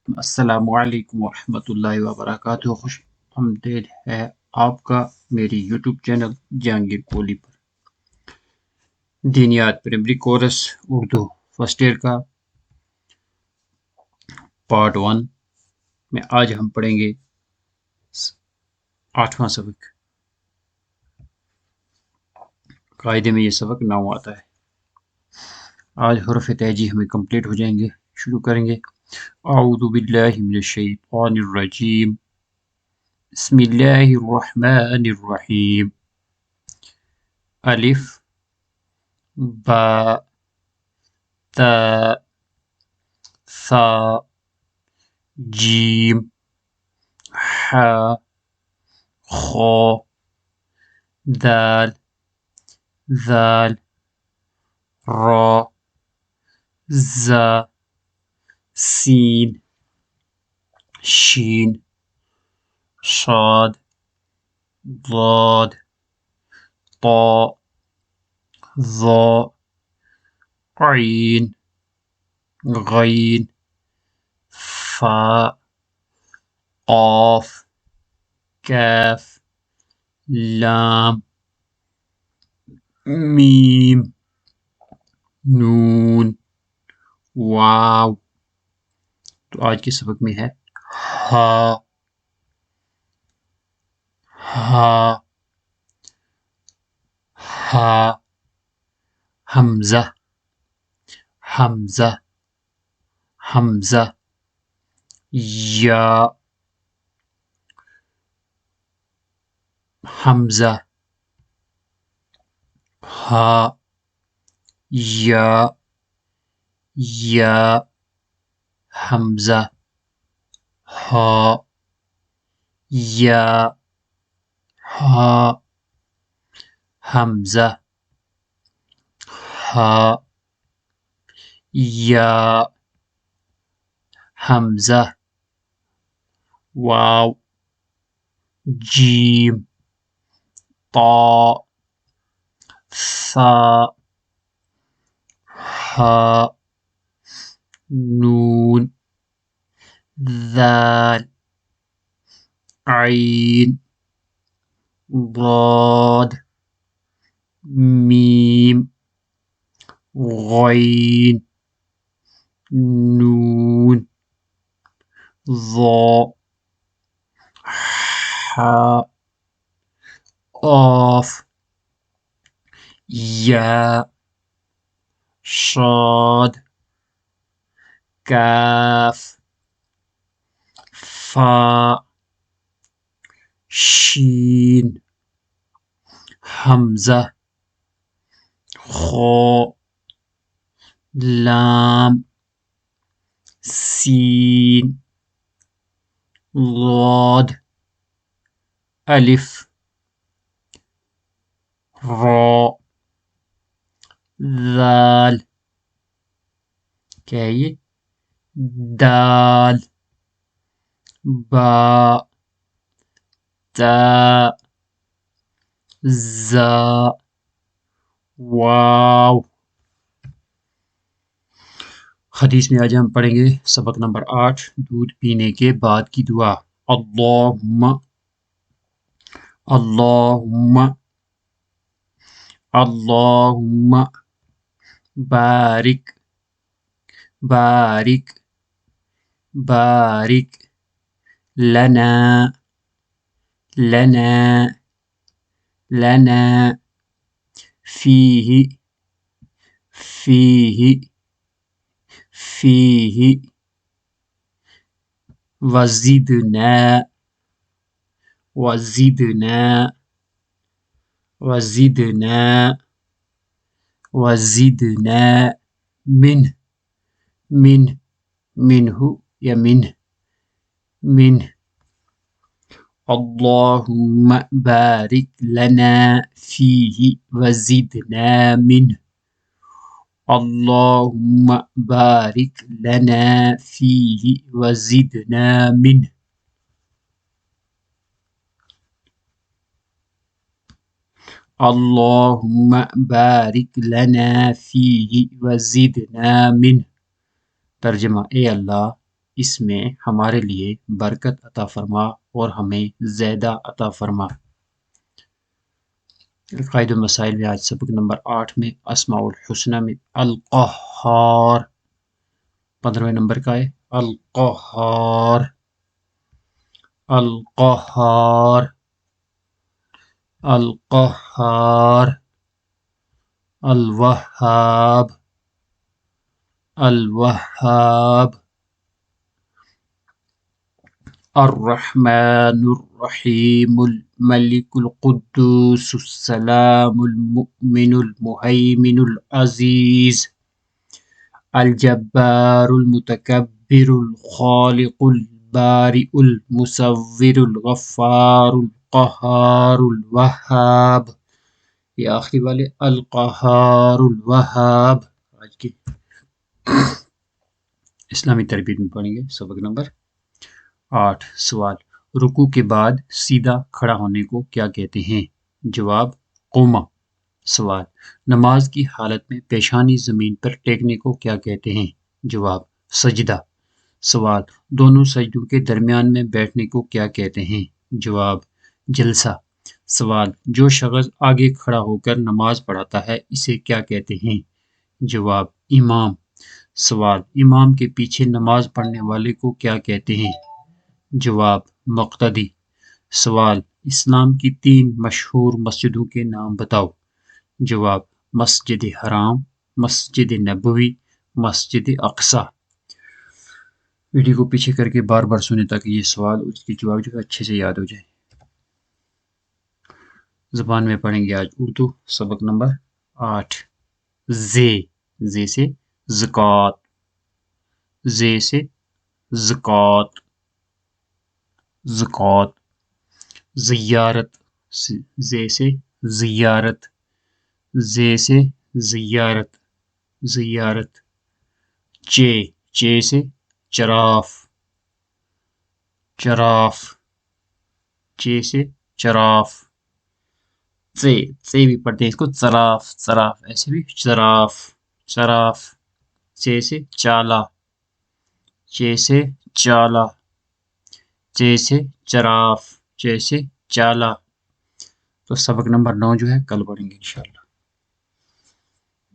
السلام علیکم ورحمۃ اللہ وبرکاتہ. خوش آمدید ہے آپ کا میری یوٹیوب چینل جہانگیر کولی پر. دینیات primary course Urdu first year کا پارٹ 1 میں آج ہم پڑھیں گے 8واں سبق. قاعدے میں یہ سبق 9 آتا ہے. آج حروف تہجی ہمیں کمپلیٹ ہو جائیں گے. شروع کریں گے. اعوذ باللہ من الشیطان الرجیم. بسم اللہ الرحمن الرحیم. الف با تا ثا جیم حا خا دال ذال را زا سین شین صاد ضاد طا ظا عین غین فا قاف کاف لام میم نون واو. تو آج کے سبق میں ہے ہا ہا ہا حمزہ حمزہ حمزہ یا حمزہ ہا یا حمزہ ہا یا حمزہ ہا یا حمزہ واو جیم طا ثا ہا نون ذال عین ضاد میم غین نون ظا حا قاف یا صاد کاف فا شین حمزہ خا لام سین ضاد الف را ذال کیا ہے یہ دال با تا زا واو. حدیث میں آج ہم پڑھیں گے سبق نمبر 8 دودھ پینے کے بعد کی دعا. اللہم اللہم اللہم بارک بارک بارک لنا لنا لنا فیہ فیہ فیہ وزدنا وزدنا وزدنا وزدنا منہ یا منہ اللہم بارک لنا فیہ وزدنا منہ اللہم بارک لنا فیہ وزدنا منہ. اللہم بارک لنا فیہ وزدنا منہ. ترجمہ: اے اللہ اس میں ہمارے لیے برکت عطا فرما اور ہمیں زیادہ عطا فرما۔ قاعدہ مسائل میں آج سبق نمبر 8 میں اسماء الحسنہ میں القہار 15ویں نمبر کا ہے۔ القہار، القہار، القہار، الوہاب، الوہاب، الرحمن الرحیم، الملک القدوس السلام المؤمن المہیمن العزیز، الجبار المتکبر الخالق البارئ المصور الغفار القہار الوہاب۔ یہ آخری والے القہار الوہاب آج کے اسلامی تربیت میں پڑھیں گے۔ سبق نمبر 8۔ سوال: رکوع کے بعد سیدھا کھڑا ہونے کو کیا کہتے ہیں؟ جواب: قوما۔ سوال: نماز کی حالت میں پیشانی زمین پر ٹیکنے کو کیا کہتے ہیں؟ جواب: سجدہ۔ سوال: دونوں سجدوں کے درمیان میں بیٹھنے کو کیا کہتے ہیں؟ جواب: جلسہ۔ سوال: جو شخص آگے کھڑا ہو کر نماز پڑھاتا ہے اسے کیا کہتے ہیں؟ جواب: امام۔ سوال: امام کے پیچھے نماز پڑھنے والے کو کیا کہتے ہیں؟ جواب: مقتدی۔ سوال: اسلام کی 3 مشہور مسجدوں کے نام بتاؤ۔ جواب: مسجد حرام، مسجد نبوی، مسجد اقصی۔ ویڈیو کو پیچھے کر کے بار بار سنیں تاکہ یہ سوال اس کے جواب جو ہے اچھے سے یاد ہو جائے۔ زبان میں پڑھیں گے آج اردو۔ سبق نمبر 8۔ زے سے زکوٰۃ، زے سے زکوٰۃ، زکوٰۃ۔ زیارت، زے سے زیارت، زے سے زیارت، زیارت۔ چے سے چراف، چراف، چے سے چراف۔ ژے بھی پڑھتے ہیں اس کو چراف، چراف، ایسے بھی چراف، چراف۔ چے سے چالا، چے سے چالا، چے سے چراف، چے سے چالا۔ تو سبق نمبر 9 جو ہے کل پڑھیں گے انشاءاللہ۔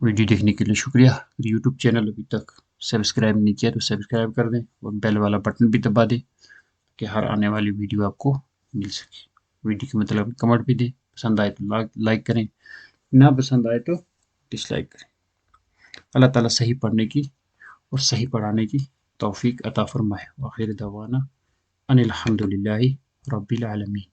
ویڈیو دیکھنے کے لیے شکریہ۔ یوٹیوب چینل ابھی تک سبسکرائب نہیں کیا تو سبسکرائب کر دیں اور بیل والا بٹن بھی دبا دیں کہ ہر آنے والی ویڈیو آپ کو مل سکے۔ ویڈیو کے مطلب کمنٹ بھی دیں، پسند آئے تو لائک کریں، نہ پسند آئے تو ڈس لائک کریں۔ اللہ تعالیٰ صحیح پڑھنے کی اور صحیح پڑھانے کی توفیق عطا فرمائے۔ وآخر دعوانا ان الحمد للہ رب العالمین۔